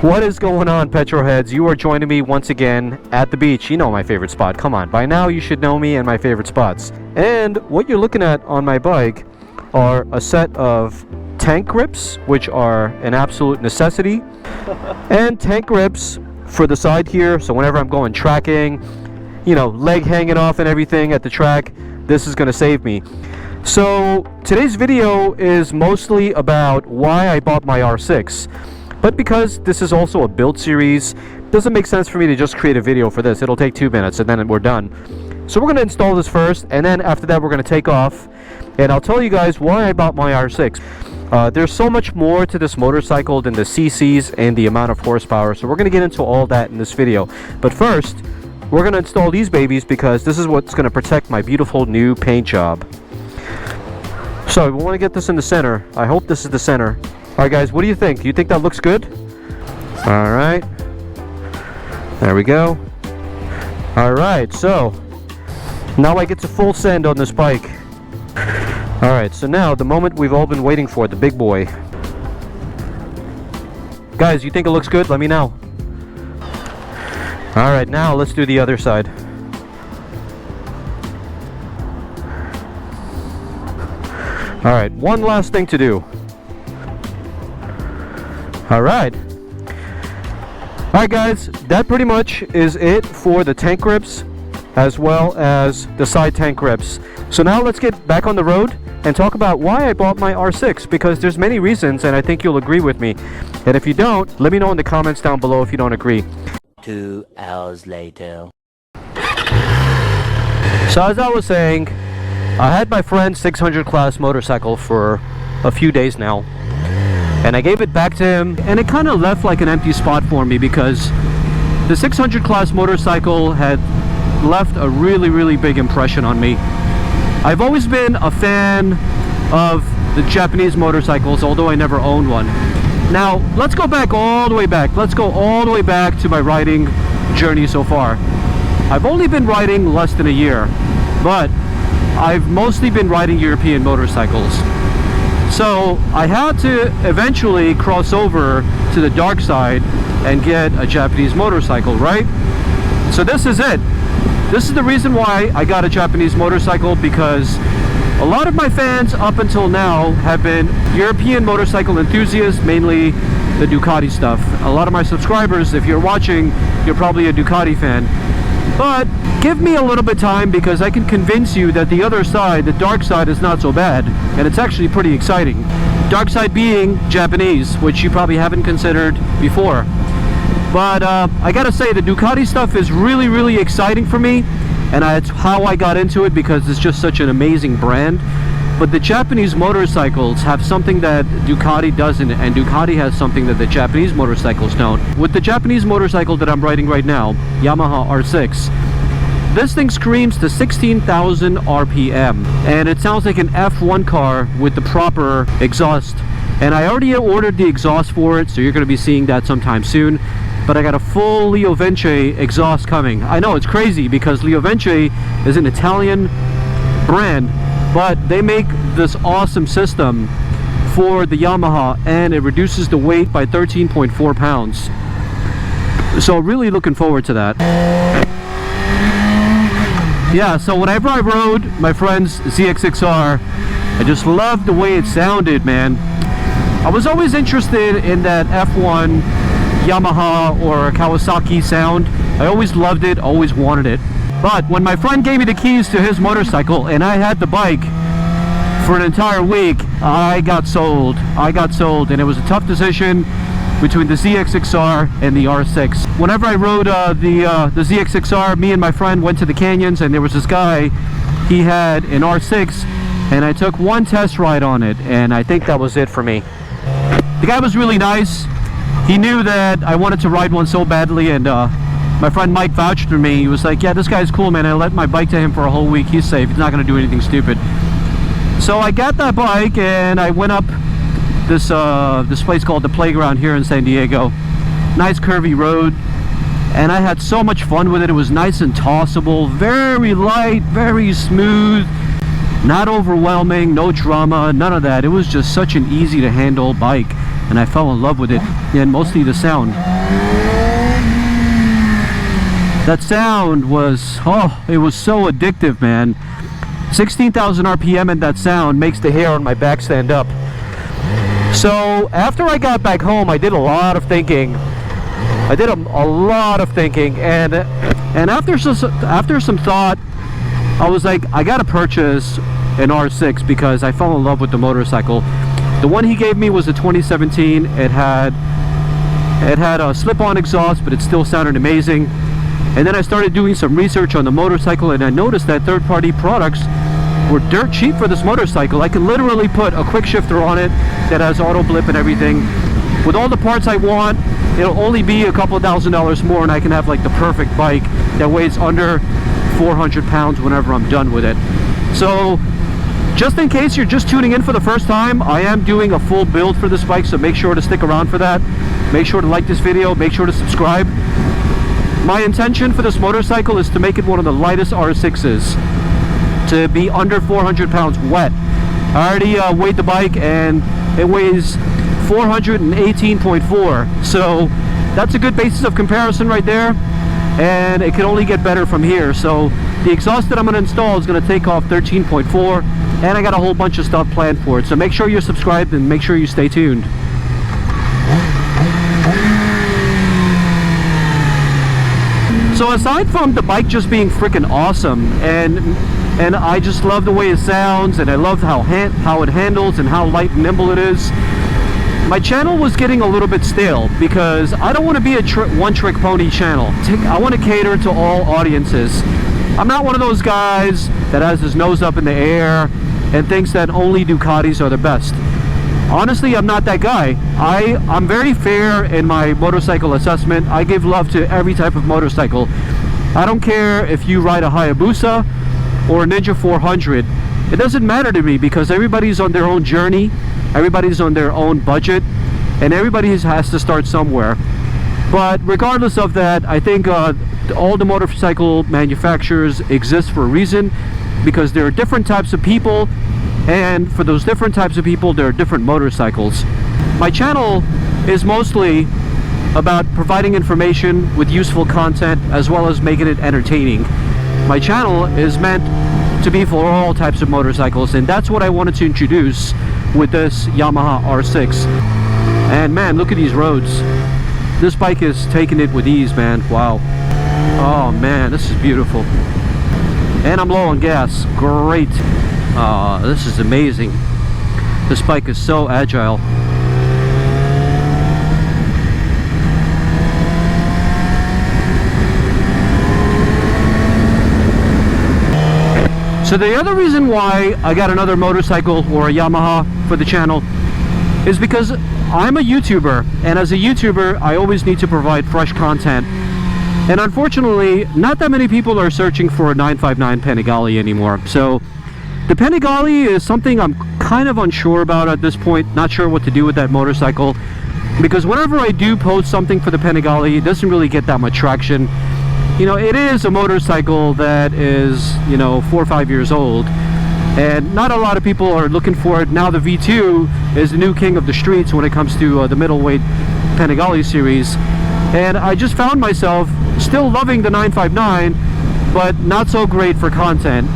What is going on, petrolheads? You are joining me once again at the beach. You know my favorite spot. Come on, by now you should know me and my favorite spots. And what you're looking at on my bike are a set of tank grips, which are an absolute necessity, and tank grips for the side here, so whenever I'm going tracking, you know, leg hanging off and everything at the track, this is going to save me. So today's video is mostly about why I bought my R6. But because this is also a build series, it doesn't make sense for me to just create a video for this. It'll take 2 minutes and then we're done. So we're going to install this first, and then after that we're going to take off. And I'll tell you guys why I bought my R6. There's so much more to this motorcycle than the CCs and the amount of horsepower. So we're going to get into all that in this video. But first, we're going to install these babies because this is what's going to protect my beautiful new paint job. So we want to get this in the center. I hope this is the center. Alright guys, what do you think? Do you think that looks good? Alright. There we go. Alright, so now I get to full send on this bike. Alright, so now the moment we've all been waiting for, the big boy. Guys, you think it looks good? Let me know. Alright, now let's do the other side. Alright, one last thing to do. Alright guys, that pretty much is it for the tank grips as well as the side tank grips. So now let's get back on the road and talk about why I bought my R6, because there's many reasons and I think you'll agree with me. And if you don't, let me know in the comments down below if you don't agree. 2 hours later. So as I was saying, I had my friend's 600 class motorcycle for a few days now. And I gave it back to him, and it kind of left like an empty spot for me because the 600 class motorcycle had left a really big impression on me. I've always been a fan of the Japanese motorcycles, although I never owned one. Now, let's go back all the way back. Let's go all the way back to my riding journey so far. I've only been riding less than a year, but I've mostly been riding European motorcycles. So I had to eventually cross over to the dark side and get a Japanese motorcycle, right? So this is it. This is the reason why I got a Japanese motorcycle, because a lot of my fans up until now have been European motorcycle enthusiasts, mainly the Ducati stuff. A lot of my subscribers, if you're watching, you're probably a Ducati fan. But give me a little bit of time, because I can convince you that the other side, the dark side, is not so bad, and it's actually pretty exciting. Dark side being Japanese, which you probably haven't considered before. But I gotta say, the Ducati stuff is really exciting for me, and it's how I got into it because it's just such an amazing brand. But the Japanese motorcycles have something that Ducati doesn't, and Ducati has something that the Japanese motorcycles don't. With the Japanese motorcycle that I'm riding right now, Yamaha R6, this thing screams to 16,000 RPM, and it sounds like an F1 car with the proper exhaust. And I already ordered the exhaust for it, so you're going to be seeing that sometime soon. But I got a full Leo Vence exhaust coming. I know, it's crazy because Leo Vence is an Italian brand, but they make this awesome system for the Yamaha, and it reduces the weight by 13.4 pounds. So really looking forward to that. Yeah, so whenever I rode my friend's ZX6R, I just loved the way it sounded, man. I was always interested in that F1 Yamaha or Kawasaki sound. I always loved it, always wanted it. But when my friend gave me the keys to his motorcycle and I had the bike for an entire week, I got sold. And it was a tough decision between the ZX6R and the R6. Whenever I rode the ZX6R, me and my friend went to the canyons, and there was this guy, he had an R6, and I took one test ride on it, and I think that was it for me. The guy was really nice. He knew that I wanted to ride one so badly, and my friend Mike vouched for me. He was like, yeah, this guy's cool, man. I let my bike to him for a whole week. He's safe. He's not going to do anything stupid. So I got that bike, and I went up this place called The Playground here in San Diego. Nice curvy road, and I had so much fun with it. It was nice and tossable, very light, very smooth. Not overwhelming, no drama, none of that. It was just such an easy to handle bike, and I fell in love with it, and mostly the sound. That sound was, oh, it was so addictive, man. 16,000 RPM and that sound makes the hair on my back stand up. So after I got back home, I did a lot of thinking. I did a lot of thinking, and after some thought, I was like, I gotta purchase an R6 because I fell in love with the motorcycle. The one he gave me was a 2017. It had a slip-on exhaust, but it still sounded amazing. And then I started doing some research on the motorcycle, and I noticed that third-party products were dirt cheap for this motorcycle. I can literally put a quick shifter on it that has auto blip and everything. With all the parts I want, it'll only be a couple $1,000s more, and I can have like the perfect bike that weighs under 400 pounds whenever I'm done with it. So just in case you're just tuning in for the first time, I am doing a full build for this bike, so make sure to stick around for that. Make sure to like this video, make sure to subscribe. My intention for this motorcycle is to make it one of the lightest R6s, to be under 400 pounds wet. I already weighed the bike, and it weighs 418.4, so that's a good basis of comparison right there, and it can only get better from here. So the exhaust that I'm going to install is going to take off 13.4, and I got a whole bunch of stuff planned for it, so make sure you're subscribed and make sure you stay tuned. So aside from the bike just being freaking awesome, and I just love the way it sounds, and I love how it handles and how light and nimble it is, my channel was getting a little bit stale because I don't want to be a one-trick pony channel. I want to cater to all audiences. I'm not one of those guys that has his nose up in the air and thinks that only Ducatis are the best. Honestly, I'm not that guy. I'm very fair in my motorcycle assessment. I give love to every type of motorcycle. I don't care if you ride a Hayabusa or a Ninja 400. It doesn't matter to me because everybody's on their own journey, everybody's on their own budget, and everybody has to start somewhere. But regardless of that, I think all the motorcycle manufacturers exist for a reason, because there are different types of people, and for those different types of people there are different motorcycles. My channel is mostly about providing information with useful content as well as making it entertaining. My channel is meant to be for all types of motorcycles, and that's what I wanted to introduce with this Yamaha R6. And man, look at these roads. This bike is taking it with ease, man. Wow. Oh man, this is beautiful. And I'm low on gas. Great. This is amazing. This bike is so agile. So the other reason why I got another motorcycle or a Yamaha for the channel is because I'm a YouTuber, and as a YouTuber I always need to provide fresh content. And unfortunately, not that many people are searching for a 959 Panigale anymore. So the Panigale is something I'm kind of unsure about at this point, not sure what to do with that motorcycle, because whenever I do post something for the Panigale, it doesn't really get that much traction. You know, it is a motorcycle that is, you know, 4 or 5 years old, and not a lot of people are looking for it. Now the V2 is the new king of the streets when it comes to the middleweight Panigale series, and I just found myself still loving the 959, but not so great for content.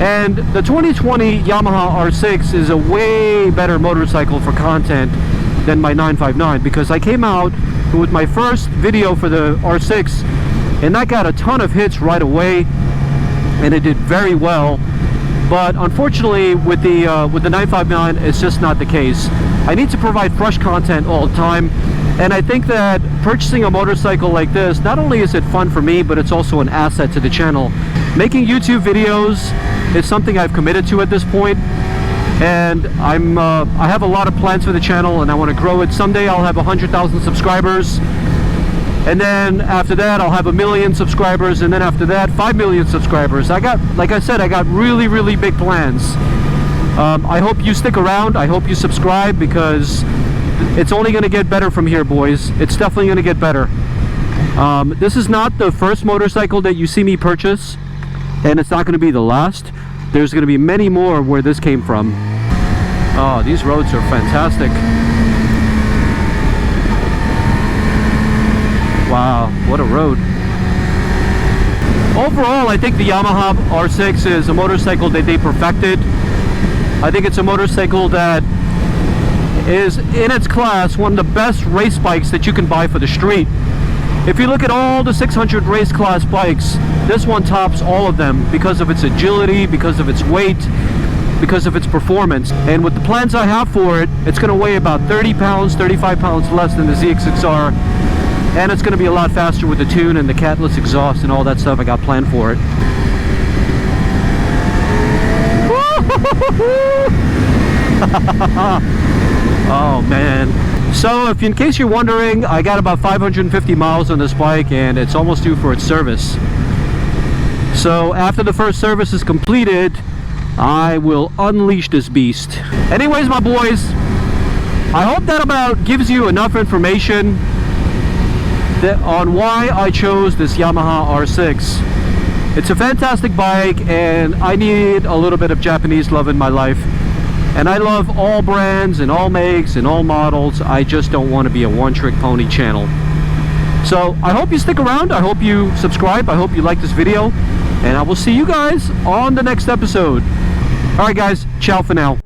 And the 2020 Yamaha R6 is a way better motorcycle for content than my 959, because I came out with my first video for the R6, and that got a ton of hits right away, and it did very well. But unfortunately, with the 959, it's just not the case. I need to provide fresh content all the time, and I think that purchasing a motorcycle like this, not only is it fun for me, but it's also an asset to the channel. Making YouTube videos is something I've committed to at this point, and I have a lot of plans for the channel, and I want to grow it. Someday I'll have 100,000 subscribers, and then after that I'll have 1 million subscribers, and then after that 5 million subscribers. Like I said, I got really big plans. I hope you stick around. I hope you subscribe, because it's only going to get better from here, boys. It's definitely going to get better. This is not the first motorcycle that you see me purchase, and it's not going to be the last. there's going to be many more where this came from. Oh, these roads are fantastic. Wow, what a road. Overall, I think the Yamaha R6 is a motorcycle that they perfected. I think it's a motorcycle that is, in its class, one of the best race bikes that you can buy for the street. If you look at all the 600 race class bikes, this one tops all of them because of its agility, because of its weight, because of its performance. And with the plans I have for it, it's going to weigh about 30 pounds, 35 pounds less than the ZX6R. And it's going to be a lot faster with the tune and the catless exhaust and all that stuff I got planned for it. Oh man. So if in case you're wondering, I got about 550 miles on this bike and it's almost due for its service. So after the first service is completed, I will unleash this beast. Anyways, my boys, I hope that about gives you enough information on why I chose this Yamaha R6. It's a fantastic bike and I need a little bit of Japanese love in my life. And I love all brands and all makes and all models. I just don't want to be a one-trick pony channel. So I hope you stick around. I hope you subscribe. I hope you like this video. And I will see you guys on the next episode. Alright guys, ciao for now.